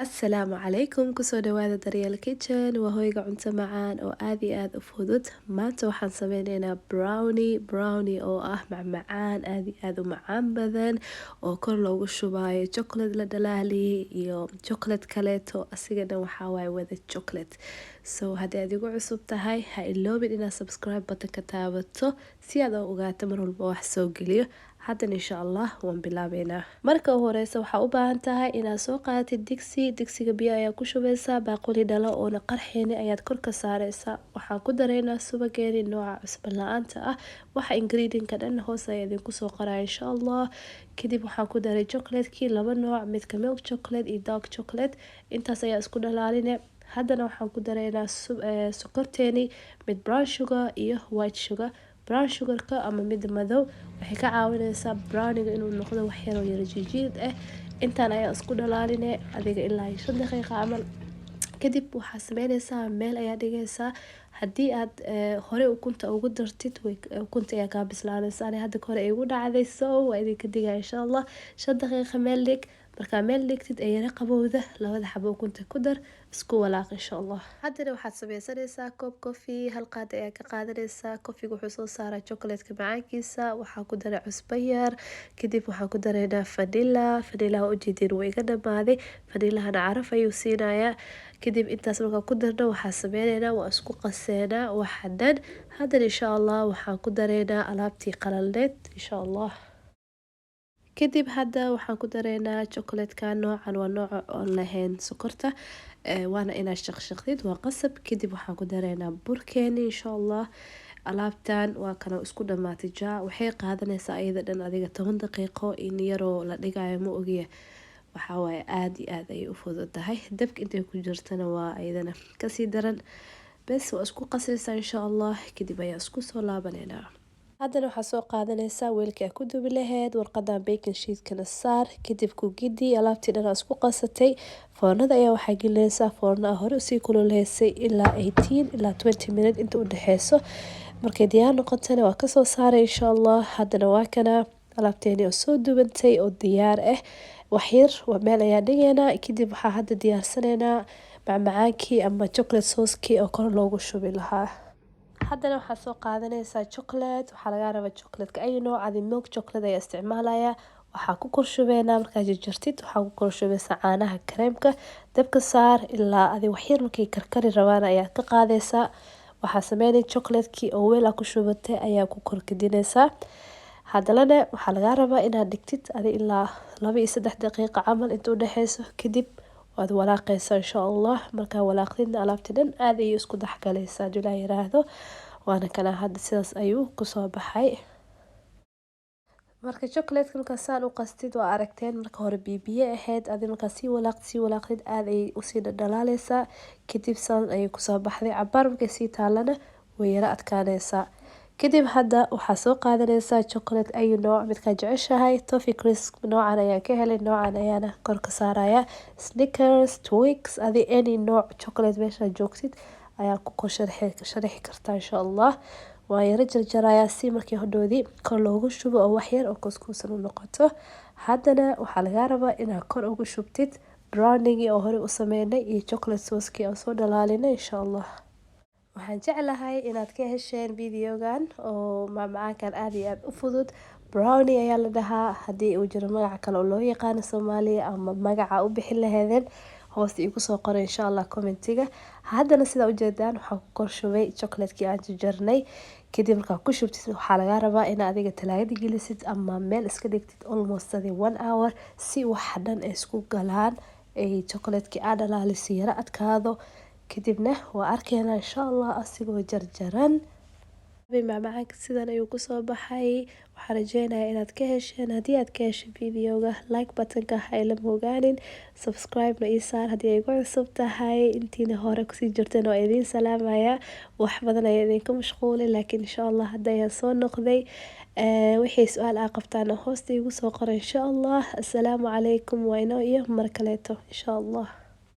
Asalaamu calaykum kusoo dhawaada Daryeel Kitchen waa hoyga cunto macaan oo aad iyo aad u fudud maanta waxaan sameyneynaa brownie oo ah macmacaan aad iyo aad u macaan badan oo kor loogu shubayo chocolate la dhalaaliyay iyo chocolate kaleeto asigana waxaa waaye wada chocolate so haddii aad igu cusub tahay ha iloobin inaad subscribe button ka taabato si aad u ogaato mar walba wax soo geliyo haddana insha allah waan bilaabeynaa marka ugu horeysa waxaa u baahan tahay inaad soo qaadatid digsiga biyo ayaa ku shubeysaa baaquli dhalo oona qarxeyni ayaad kor ka saareysaa waxaan ku dareynaa subageeni nooca cusbo la-aanta ah waxa ingredient-ka dhan hoos ayaa idinku soo qoraya insha allah kadib waxaan ku daray chocolate-kii laba nooc midka milk chocolate iyo dark chocolate intaas ayaa isku dhalaaline haddana waxaan ku dareynaa sokorteeni mid brown sugar iyo white sugar brown sugarka ama mid madow waxay ka caawineysaa browniga inuu noqdo wax yaroo yara jijiid ah intaan ayaa isku dhalaaline adiga ilaa 5 daqiiqo camal kadib waxaa sameyneysaa meel ayaa dhigeysaa haddii aad hore ukunta ugu dartid ukunta ayaa kaa bislaaneysa ani hadda hore igu dhacday so waa idinka digaa insha allah 5 daqiiqo meel dhig markaa meel dhigtid ee yara qabowda labada xabo ukunta ku dar isku walaaq insha allah haddana waxaad sameysaneysaa koob coffee hal qaad ayaa ka qaadaneysaa coffeega wuxuu soo saaraa chocolate-ka macaankiisa waxaa ku daray cusbo yar kadib waxaan ku dareynaa vanilla ujeedin wuu iga dhamaaday vanillahana caraf ayuu siinayaa kadib intaas markaa ku darno waxaa sameyneynaa waa isku qaseenaa waxa dhan haddana insha allah waxaan ku dareynaa alaabtii qalalneed insha allah kadib hadda waxaan ku dareynaa chocolate-ka noocan waa nooca oon lahayn sokorta waana inaad shaqshaqdid waa qasab kadib waxaan ku dareynaa burkeeni insha allah alaabtan waa kana isku dhamaatay waxay qaadaneysaa ayada dhan adiga 10 daqiiqo in yaroo la dhigayo ma ogiya waxaa waaye aad iyo aad ayay u fududahay dabka intay ku jirtana waa ayadana kasii daran bes waa isku qasaysaa insha allah kadib ayaa isku soo laabaneynaa haddana waxaa soo qaadaneysaa weelkii aad ku dubi lahayd warqadan baking sheetkana saar kadib ku gidi alaabtii dhan isku qasatay foornada ayaa waxaa gelineysaa foorno hore usii kululeysay ilaa 18 ilaa 20 minute inta u dhexeyso markay diyaar noqotana waa kasoo saaray insha allah haddana waa kana alaabteeni oo soo dubantay oo diyaar ah waxyar waa meel ayaa dhigeynaa kadib waxaa hadda diyaarsaneynaa macmacaankii ama chocolate sauce-kii oo kor loogu shubi lahaa haddana waxaa soo qaadaneysaa chocolate waxaa laga rabaa chocolate-ka ay noocadi milk chocolate ayaa isticmaalaya waxaa ku korshubeynaa markaa jarjartid waxaa ku korshubeysaa caanaha kareemka dabka saar ilaa adi waxyar markay karkari rabaan ayaa ka qaadeysaa waxaa sameynay chocolate-kii oo weel ku shubatay ayaa ku korkadineysaa haddana waxaa laga rabaa inaad dhigtid adi ilaa 2 iyo 3 daqiiqo camal inta u dhexeyso kadib waad walaaqeysaa insha allah markaa walaaqdina alaabtii dhan aad ayay isku dhaxgaleysaa ilaa yiraahdo waana kana hadda sidaas ayuu kusoo baxay marka chocolate-ka markaa saan u qastid waa aragteen marka hore bibiye ahayd adi markaa sii walaaqdid aad ayay usii dhalaaleysaa kadib saan ayay kusoo baxday cabaar markay sii taalana way yara adkaaneysaa kadib hadda waxaa soo qaadaneysaa chocolate ay nooc midkaa jeceshahay toffee crisp noocan ayaan ka helay noocan ayaana kor ka saaraya snickers twix adi any nooc chocolate meesha joogtid ayaa ku kor sharixi kartaa insha allah waa yara jarjarayaa si markii hodhoodii kor loogu shubo oo waxyar oo kuskuusan u noqoto haddana waxaa laga rabaa inaad kor ugu shubtid browningii oo hore u sameynay iyo chocolate sauce-kii oo soo dhalaalinay insha allah waxaan jeclahay inaad ka hesheen videogan oo macmacaankan aad iyo aad u fudud brownie ayaa la dhahaa haddii uu jiro magaca kale oo loo yaqaano Soomaaliya ama magaca u bixin lahaydeen hoosta igu soo qoray insha allah commentiga haddana sida ujeedaan waxaan ku korshubay chocolate-kii aan jarjarnay kadib markaa ku shubtid waxaa laga rabaa inaad adiga talaagada gelisid ama meel iska dhigtid almost 1 hour si wax dhan ay isku galaan ay chocolate-kii aad dhalaalisi yara adkaado kadibna waa arkeynaa insha allah asigoo jarjaran macmacaanka sidan ayuu kusoo baxay waxaan rajeynayaa inaad ka hesheen haddii aad ka heshay videoga like buttonka ha ila mogaanin subscribe-na ii saar haddii ay ku cusub tahay intiina hore kusii jirteen waa idiin salaamaya wax badan ayaa idinka mashquulay laakiin insha allah hadda ayaan soo noqday wixii su-aal aa qabtaana hoosta igu soo qora insha allah assalaamu calaykum waa inoo iyo mar kaleeto insha allah